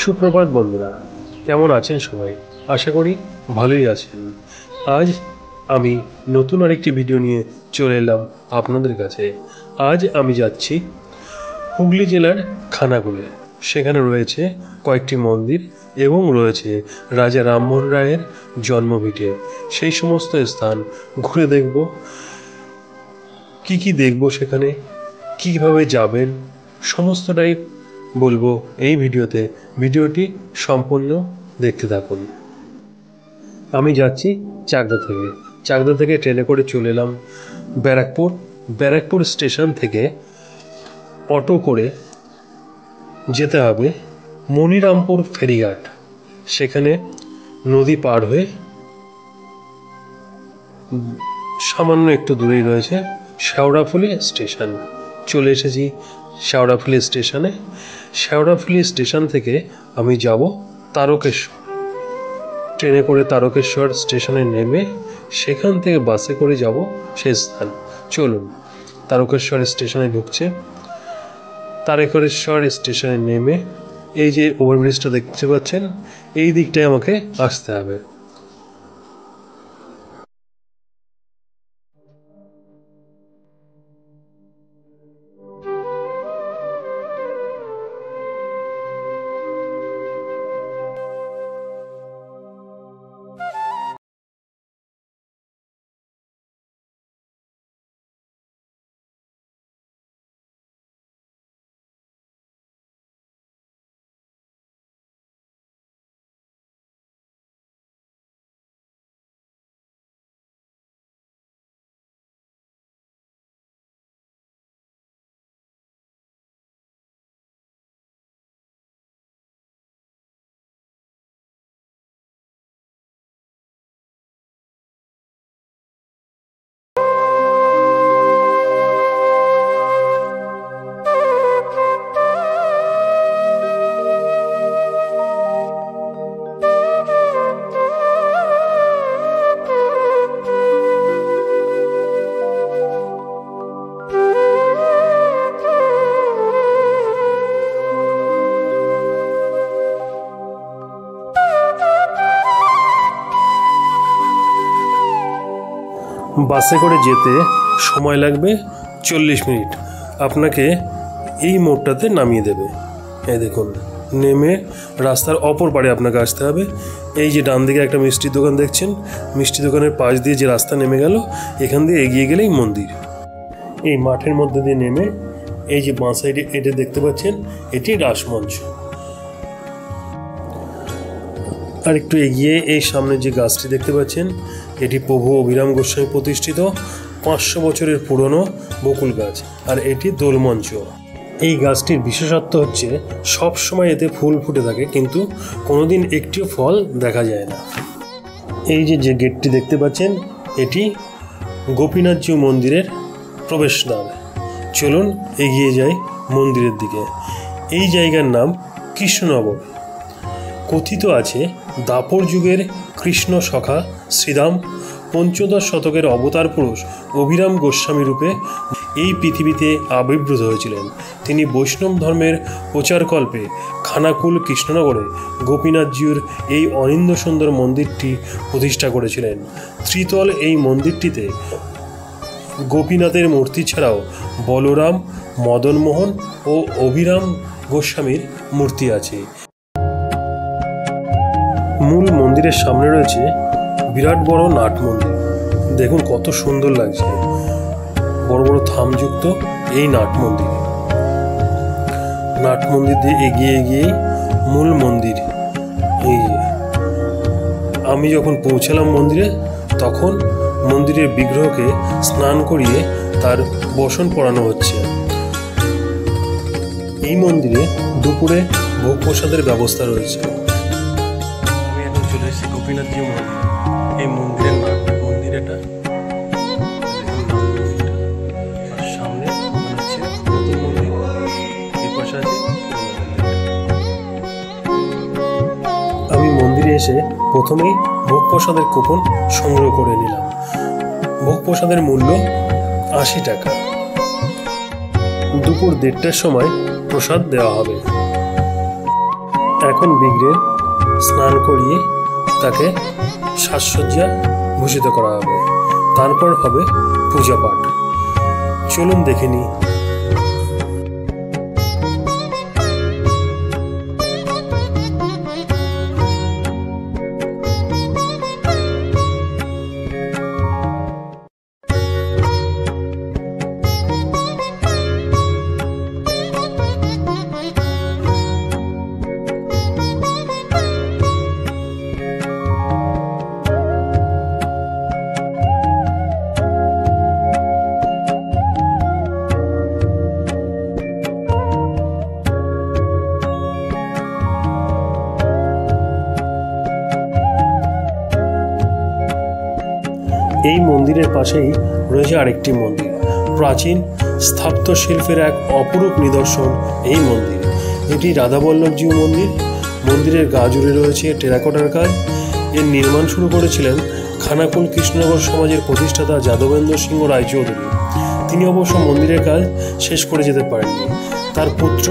সুপ্রভাত বন্ধুরা, কেমন আছেন সবাই? আশা করি ভালোই আছেন। আজ আমি নতুন আরেকটি ভিডিও নিয়ে চলে এলাম আপনাদের কাছে। আজ আমি যাচ্ছি হুগলি জেলার খানাকুলে। সেখানে রয়েছে কয়েকটি মন্দির এবং রয়েছে রাজা রামমোহন রায়ের জন্মভিটে। সেই সমস্ত স্থান ঘুরে দেখব। কি দেখব সেখানে, কিভাবে যাবেন, সমস্তটাই বলবো এই ভিডিওতে। ভিডিওটি সম্পূর্ণ দেখতে থাকুন। আমি যাচ্ছি চাকদা থেকে ট্রেনে করে চলে এলাম ব্যারাকপুর স্টেশন থেকে অটো করে যেতে হবে মনিরামপুর ফেরিঘাট। সেখানে নদী পার হয়ে সামান্য একটু দূরেই রয়েছে শেওড়াফুলি স্টেশন। চলে এসেছি শেওড়াফুলি স্টেশনে। শেওড়াফুলি স্টেশন থেকে আমি যাব তারকেশ্বর। ট্রেনে করে তারকেশ্বর স্টেশনে নেমে সেখান থেকে বাসে করে যাব সেই স্থান। চলুন, তারকেশ্বর স্টেশনে ঢুকছে। তারকেশ্বর স্টেশনে নেমে এই যে ওভারব্রিজটা দেখতে পাচ্ছেন, এই দিকটায় আমাকে আসতে হবে। বাসে করে যেতে সময় লাগবে 40 মিনিট। আপনাকে এই মোড়টাতে নামিয়ে দেবে। এই দেখুন, নেমে রাস্তার অপর পাড়ে আপনাকে আসতে হবে। এই যে ডান দিকে একটা মিষ্টির দোকান দেখছেন, মিষ্টি দোকানের পাশ দিয়ে যে রাস্তা নেমে গেল, এখান দিয়ে এগিয়ে গেলেই মন্দির। এই মাঠের মধ্যে দিয়ে নেমে এই যে বাঁ সাইডে এটা দেখতে পাচ্ছেন, এটি রাসমঞ্চ। আর একটু এগিয়ে এই সামনে যে গাছটি দেখতে পাচ্ছেন, এটি প্রভু অভিরাম গোস্বামী প্রতিষ্ঠিত 500 বছরের পুরনো বকুল গাছ। আর এটি দোলমঞ্চ। এই গাছটির বিশেষত্ব হচ্ছে সব সময় এতে ফুল ফুটে থাকে, কিন্তু কোনোদিন একটিও ফল দেখা যায় না। এই যে গেটটি দেখতে পাচ্ছেন, এটি গোপীনাথজিউ মন্দিরের প্রবেশদ্বার। চলুন এগিয়ে যাই মন্দিরের দিকে। এই জায়গার নাম কৃষ্ণনগর। কথিত আছে দাপর যুগের কৃষ্ণ সখা শ্রীরাম 15 শতকের অবতার পুরুষ অভিরাম গোস্বামী রূপে এই পৃথিবীতে আবির্ভূত হয়েছিলেন। তিনি বৈষ্ণব ধর্মের প্রচারকল্পে খানাকুল কৃষ্ণনগরে গোপীনাথজিউর এই অনিন্দ সুন্দর মন্দিরটি প্রতিষ্ঠা করেছিলেন। ত্রিতল এই মন্দিরটিতে গোপীনাথের মূর্তি ছাড়াও বলরাম, মদনমোহন ও অভিরাম গোস্বামীর মূর্তি আছে। মূল মন্দিরের সামনে রয়েছে বিরাট বড় নাট মন্দির। দেখুন কত সুন্দর লাগছে, বড় বড় থামযুক্ত এই নাট মন্দির। নাট মন্দির দিয়ে এগিয়ে মূল মন্দির। এই যে আমি যখন পৌঁছালাম মন্দিরে, তখন মন্দিরের বিগ্রহকে স্নান করিয়ে তার বসন পরানো হচ্ছে। এই মন্দিরে দুপুরে ভোগ প্রসাদের ব্যবস্থা রয়েছে। গোপীনাথজিউ মন্দির। এই মন্দিরের নাম মন্দির এটা। সামনে হচ্ছে নতুন মন্দির, এই পাশে আছে। আমি মন্দিরে এসে প্রথমেই ভোগ প্রসাদের কুপন সংগ্রহ করে নিলাম। ভোগ প্রসাদের মূল্য 80 টাকা। দুপুর 1:30টার সময় প্রসাদ দেওয়া হবে। এখন বিগ্রের স্নান করিয়ে তাকে সাজসজ্জা ভূষিত করা হবে, তারপর হবে পূজা পাঠ। চলুন দেখে নিই। এই মন্দিরের পাশেই রয়েছে আরেকটি মন্দির। প্রাচীন স্থাপত্য শিল্পের এক অপরূপ নিদর্শন এই মন্দির। এটি রাধাবল্লভজিউ মন্দির। মন্দিরের গা জুড়ে রয়েছে টেরাকোটার কাজ। এর নির্মাণ শুরু করেছিলেন খানাকুল কৃষ্ণনগর সমাজের প্রতিষ্ঠাতা যাদবেন্দ্র সিংহ রায়চৌধুরী। তিনি অবশ্য মন্দিরের কাজ শেষ করে যেতে পারেননি। তার পুত্র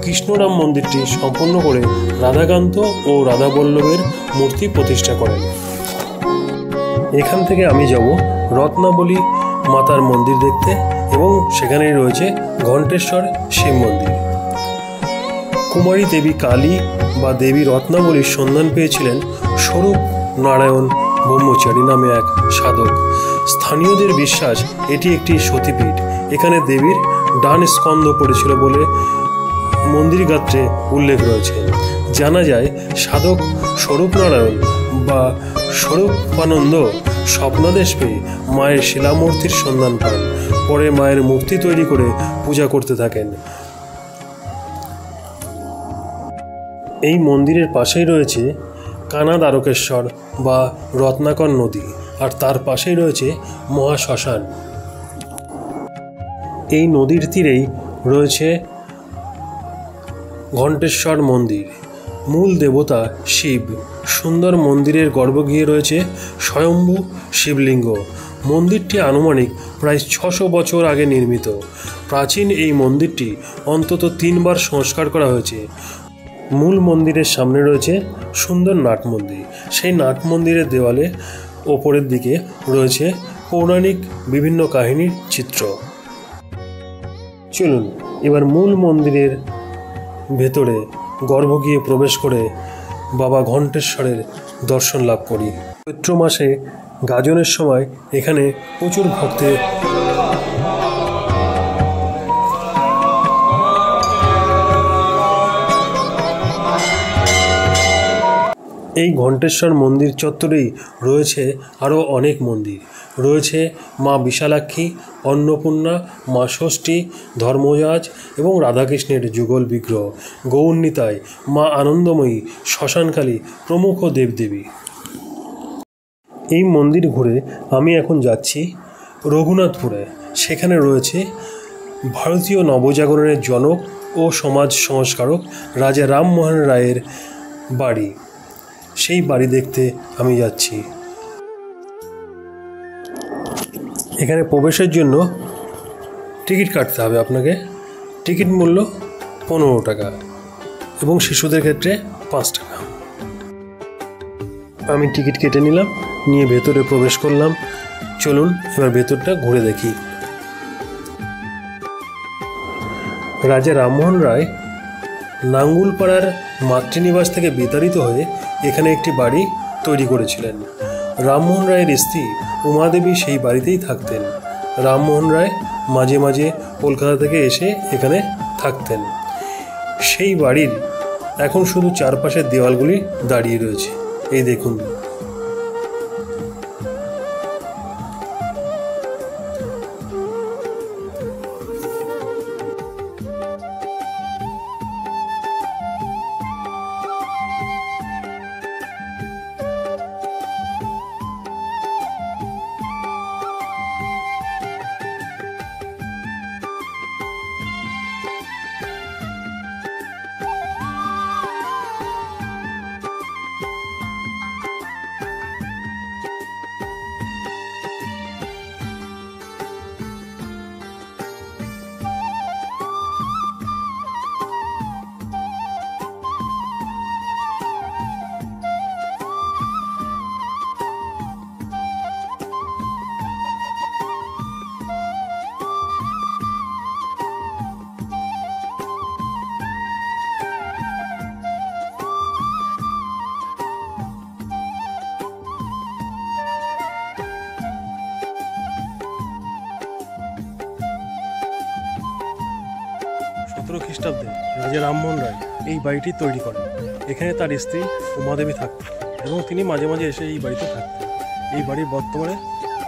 কৃষ্ণরাম মন্দিরটি সম্পন্ন করে রাধাকান্ত ও রাধাবল্লভের মূর্তি প্রতিষ্ঠা করেন। এখান থেকে আমি যাব রত্নাবলী মাতার মন্দির দেখতে, এবং সেখানেই রয়েছে ঘণ্টেশ্বর শিব মন্দির। কুমারী দেবী কালী বা দেবী রত্নাবলীর সন্ধান পেয়েছিলেন স্বরূপ নারায়ণ ব্রহ্মচারী নামে এক সাধক। স্থানীয়দের বিশ্বাস এটি একটি সতীপীঠ। এখানে দেবীর ডান স্কন্ধ পড়েছিল বলে মন্দির গাত্রে উল্লেখ রয়েছে। জানা যায় সাধক স্বরূপ নারায়ণ বা স্বরূপানন্দ স্বপ্নাদেশ পেয়ে মায়ের শিলামূর্তির সন্ধান পান। পরে মায়ের মূর্তি তৈরি করে পূজা করতে থাকেন। এই মন্দিরের পাশেই রয়েছে কানা দ্বারকেশ্বর বা রত্নাকর নদী, আর তার পাশেই রয়েছে মহাশ্মশান। এই নদীর তীরেই রয়েছে ঘণ্টেশ্বর মন্দির। মূল দেবতা শিব। সুন্দর মন্দিরের গর্ভগৃহে রয়েছে স্বয়ম্ভু শিবলিঙ্গ। মন্দিরটি আনুমানিক প্রায় 600 বছর আগে নির্মিত। প্রাচীন এই মন্দিরটি অন্তত 3 বার সংস্কার করা হয়েছে। মূল মন্দিরের সামনে রয়েছে সুন্দর নাট মন্দির। সেই নাট মন্দিরের দেওয়ালে ওপরের দিকে রয়েছে পৌরাণিক বিভিন্ন কাহিনীর চিত্র। চলুন এবার মূল মন্দিরের ভেতরে গর্ভগৃহে প্রবেশ করে বাবা ঘণ্টেশ্বরের দর্শন লাভ করি। চৈত্র মাসে গাজনের সময় এখানে প্রচুর ভক্তের এই ঘণ্টেশ্বর মন্দির চত্বরেই রয়েছে আরও অনেক মন্দির। রয়েছে মা বিশালাক্ষী, অন্নপূর্ণা, মা ষষ্ঠী, ধর্মরাজ এবং রাধাকৃষ্ণের যুগল বিগ্রহ, গৌরনিতাই, মা আনন্দময়ী, শ্মশানকালী প্রমুখ দেবদেবী। এই মন্দির ঘুরে আমি এখন যাচ্ছি রঘুনাথপুরে। সেখানে রয়েছে ভারতীয় নবজাগরণের জনক ও সমাজ সংস্কারক রাজা রামমোহন রায়ের বাড়ি। সেই বাড়ি দেখতে আমি যাচ্ছি। এখানে প্রবেশের জন্য টিকিট কাটতে হবে আপনাকে। টিকিট মূল্য 15 টাকা এবং শিশুদের ক্ষেত্রে 5 টাকা। আমি টিকিট কেটে নিলাম, নিয়ে ভেতরে প্রবেশ করলাম। চলুন এবার ভেতরটা ঘুরে দেখি। রাজা রামমোহন রায় নাঙ্গুলপাড়ার মাতৃনিবাস থেকে বিতাড়িত হয়ে এখানে একটি বাড়ি তৈরি করেছিলেন। রামমোহন রায়ের স্ত্রী উমাদেবী সেই বাড়িতেই থাকতেন। রামমোহন রায় মাঝে মাঝে কলকাতা থেকে এসে এখানে থাকতেন। সেই বাড়ির এখন শুধু চারপাশের দেওয়ালগুলি দাঁড়িয়ে রয়েছে। এই দেখুন। খ্রিস্টাব্দে রাজা রামমোহন রায় এই বাড়িটি তৈরি করেন। এখানে তার স্ত্রী উমাদেবী থাকতেন এবং তিনি মাঝে মাঝে এসে এই বাড়িতে থাকতেন। এই বাড়ির বর্তমানে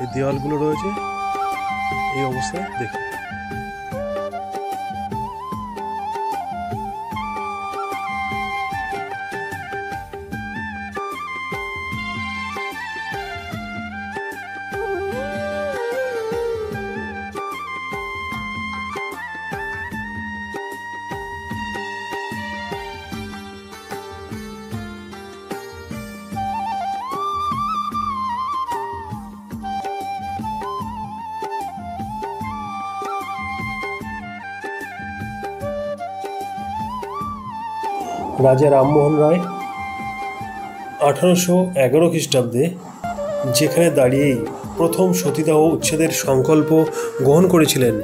এই দেওয়ালগুলো রয়েছে এই অবস্থায় দেখুন। রাজা রামমোহন রায় 1811 খ্রিস্টাব্দে যেখানে দাঁড়িয়েই প্রথম সতীদাহ উচ্ছেদের সংকল্প গ্রহণ করেছিলেন,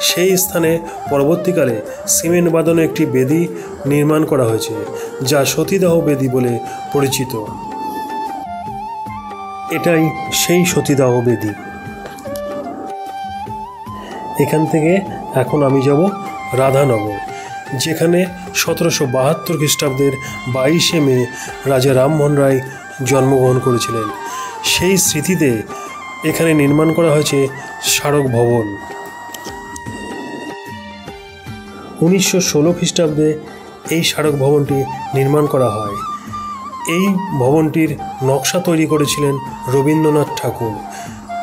সেই স্থানে পরবর্তীকালে সিমেন্ট বাঁধানো একটি বেদি নির্মাণ করা হয়েছে, যা সতীদাহ বেদি বলে পরিচিত। এটাই সেই সতীদাহ বেদি। এখান থেকে এখন আমি যাব রাধানগর, যেখানে 1772 খ্রিস্টাব্দের 22শে মে রাজা রামমোহন রায় জন্মগ্রহণ করেছিলেন। সেই স্মৃতিতে এখানে নির্মাণ করা হয়েছে স্মারক ভবন। 1916 খ্রিস্টাব্দে এই স্মারক ভবনটি নির্মাণ করা হয়। এই ভবনটির নকশা তৈরি করেছিলেন রবীন্দ্রনাথ ঠাকুর।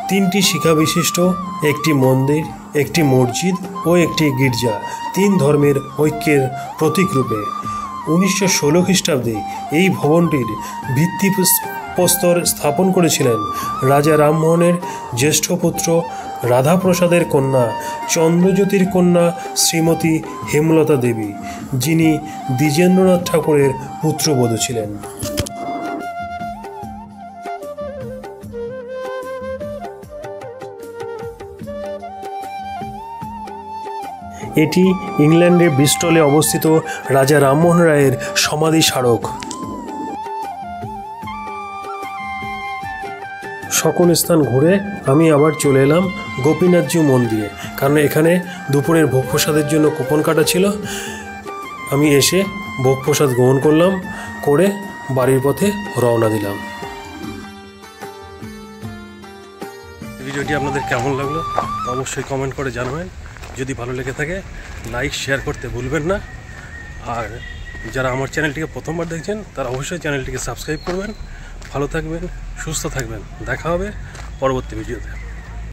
3টি শিখা বিশিষ্ট একটি মন্দির, একটি মসজিদ ও একটি গির্জা 3 ধর্মের ঐক্যের প্রতীকরূপে 1916 খ্রিস্টাব্দে এই ভবনটির ভিত্তিপ্রস্তর স্থাপন করেছিলেন রাজা রামমোহনের জ্যেষ্ঠ পুত্র রাধাপ্রসাদের কন্যা চন্দ্রজ্যোতির কন্যা শ্রীমতী হেমলতা দেবী, যিনি দ্বিজেন্দ্রনাথ ঠাকুরের পুত্রবধূ ছিলেন। এটি ইংল্যান্ডের ব্রিস্টলে অবস্থিত রাজা রামমোহন রায়ের সমাধি স্মারক। সকল স্থান ঘুরে আমি আবার চলে এলাম গোপীনাথজি মন্দিরে, কারণ এখানে দুপুরের ভোগ প্রসাদের জন্য কুপন কাটা ছিল। আমি এসে ভোগ প্রসাদ গ্রহণ করলাম, করে বাড়ির পথে রওনা দিলাম। ভিডিওটি আপনাদের কেমন লাগলো অবশ্যই কমেন্ট করে জানাবেন। যদি ভালো লেগে থাকে লাইক শেয়ার করতে ভুলবেন না। আর যারা আমার চ্যানেলটিকে প্রথমবার দেখছেন তারা অবশ্যই চ্যানেলটিকে সাবস্ক্রাইব করবেন। ভালো থাকবেন, সুস্থ থাকবেন। দেখা হবে পরবর্তী ভিডিওতে।